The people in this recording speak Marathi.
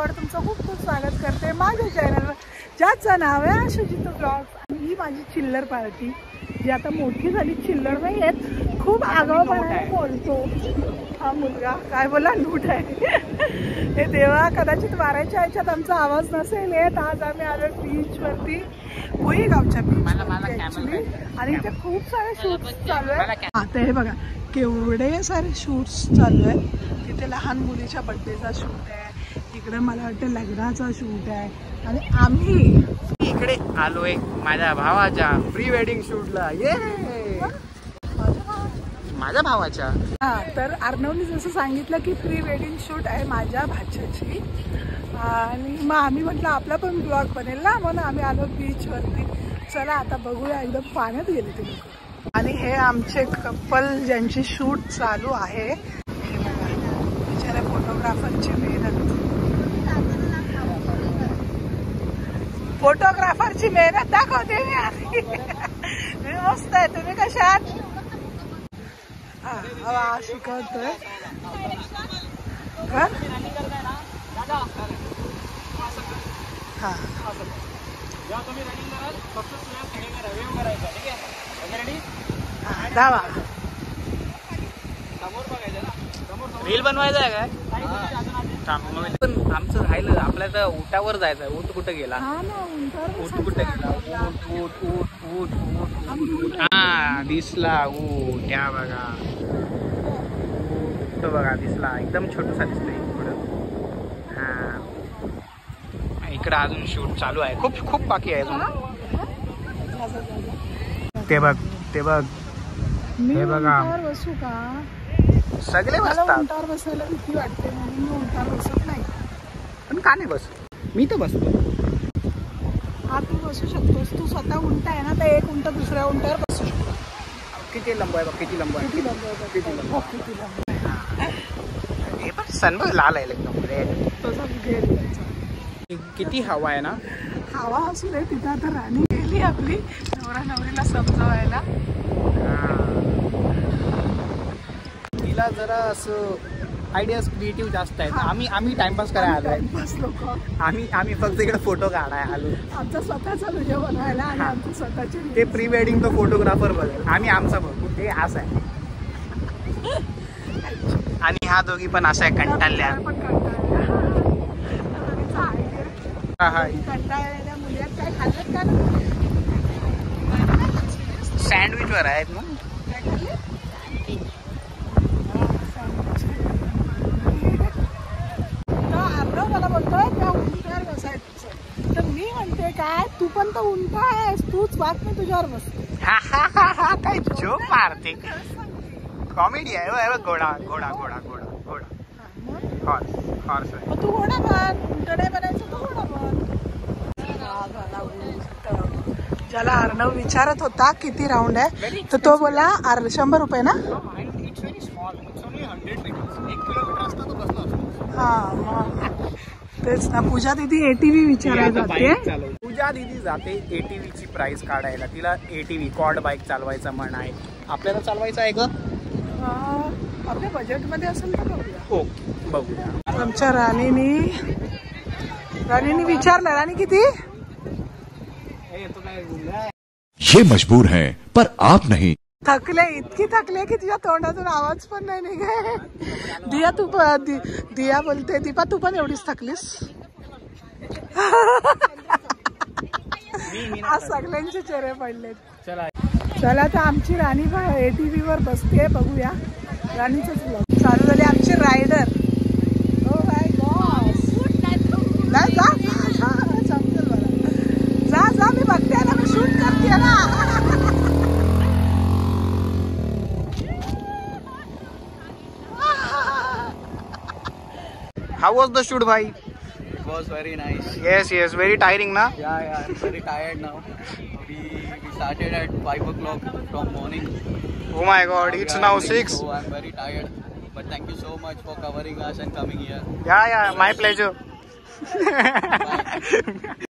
गायकवाड तुमचं खूप खूप स्वागत करते माझ्या चॅनलवर, ज्याचं नाव आहे आशुजित ब्लॉग्स. आणि ही माझी चिल्लर पार्टी, जी आता मोठी झाली, चिल्लर नाही आहेत, खूप आगाऊपणाने बोलतो हा मुलगा. काय बोला, लूट आहे. हे देवा, कदाचित वाऱ्याच्या ह्याच्यात आमचा आवाज नसेल येत. आज आम्ही आलो बीचवरती, भुईगावच्या बीच, आणि इथे खूप सारे शूट्स चालू आहेत. आता हे बघा केवढे सारे शूट्स चालू आहेत. तिथे लहान मुलीच्या बर्थडेचा शूट आहे, इकडे मला वाटतं लग्नाचा शूट आहे, आणि आम्ही इकडे आलोय माझ्या भावाच्या प्री वेडिंग शूटला. ये माझ्या भावाच्या. हा, तर अर्णवनी जसं सांगितलं की प्री वेडिंग शूट आहे माझ्या भाच्याची, आणि मग आम्ही म्हटलं आपला पण ब्लॉग बनेल ना, म्हणून आम्ही आलो बीचवरती. चला आता बघूया, एकदम पाण्यात गेले ते लोक. आणि हे आमचे कपल ज्यांची शूट चालू आहे, हे बघा बिचाऱ्या फोटोग्राफरची मेहनत, फोटोग्राफरची मेहनत दाखवते मी आधी. मस्त आहे. तुम्ही कशात? हा शिकवतोय. धावा रील बनवायचं आहे काय? पण आमचं राहिलं, आपल्याला उटावर जायचं आहे. ऊट कुठं गेला? ऊट कुठं गेला? ऊट ऊट ऊट ऊट ऊट. हा दिसला ऊट. त्या बघा ऊट बघा दिसला, एकदम छोटूसा दिसतोय पुढं. हा इकडं अजून शूट चालू आहे, खूप खूप बाकी आहे अजून. ते बघ ते बघ, हे बघा बसू का? सगळे बसतात. उंटावर बसायला भीती वाटते म्हणून मी उंटावर बसत नाही. पण का नाही बस? मी तर बसतो. हा तू बसू शकतोस, तू स्वतः उंट आहे ना, तर एक उंट दुसऱ्या उंटावर बसू शकतो. किती लंब आहे बघ, किती लंब आहे, किती लंब आहे, किती लंब आहे. किती लंब आहे. हे पण सन बघ लाल आहे एकदम रेड. तसा घेर द्यायचा. किती हवा आहे ना. हवा असू दे. तिथं आता राणी गेली आपली नवरा नवरीला समजवायला. तिला जरा असं आयडियाज क्रिएटिव्ह जास्त आहेत. आम्ही टाइमपास करायला आलो आहे. आम्ही फक्त इकडे फोटो काढायला आलो. आमचा स्वतःचा व्हिडिओ बनवायला आणि आमचे स्वतःचे. ते प्री वेडिंग तो फोटोग्राफर बघेल, आम्ही आमचा बघू. ते असं आहे. आणि ह्या दोघी पण अशा आहे कंटाळल्या. कंटाळलेल्या मुली काय खाल्लं का? सँडविच वर आहेत ना. मला बोलतोय त्या उंटावर बसायचं, तर मी म्हणते काय तू पण तर उंट आहेस, तूच वाट मी तुझ्यावर बसते. काय जोक मारते. कॉमेडी आहे. घोडा घोडा घोडा घोडा घोडा हॉर्स आहे. तू घोडा बन, उंट नाही बनायचं, तू घोडा बन. ज्याला अर्णव विचारत होता किती राऊंड आहे, तर तो बोला 100 रुपये ना. हा तेच ना. पूजा दीदी ATV विचारायला जाते. पूजा दीदी जाते ATV ची प्राइस काढायला. तिला ATV क्वाड बाईक चालवायचा म्हण आहे. आपल्याला चालवायचं आहे का? आपल्या बजेट मध्ये असेल तर बघूया. हो बघूया. आमच्या राणीनी विचारलं, राणी किती? ये मजबूर हैं पर आप नहीं. थकले, इतकी थकले की तुझ्या तोंडातून आवाज पण नाही निघाय. दिया तू दिया बोलते, दीपा तू पण एवढीच थकलीस. आज सगळ्यांचे चेहरे पडलेत. चला तर आमची राणी ATV वर बसते, बघूया. राणीचंच ब्लॉग चालू झाले. आमची रायडर. हो माय गॉड. समजेल मला. जा मी बघते ना, मी शूट करते ना. How was the shoot, bhai? It was very nice. Yes, very tiring, na? Yeah, I'm very tired now. We started at 5 o'clock from morning. Oh my God, it's now 6. So I'm very tired. But thank you so much for covering us and coming here. Yeah, my pleasure. Bye.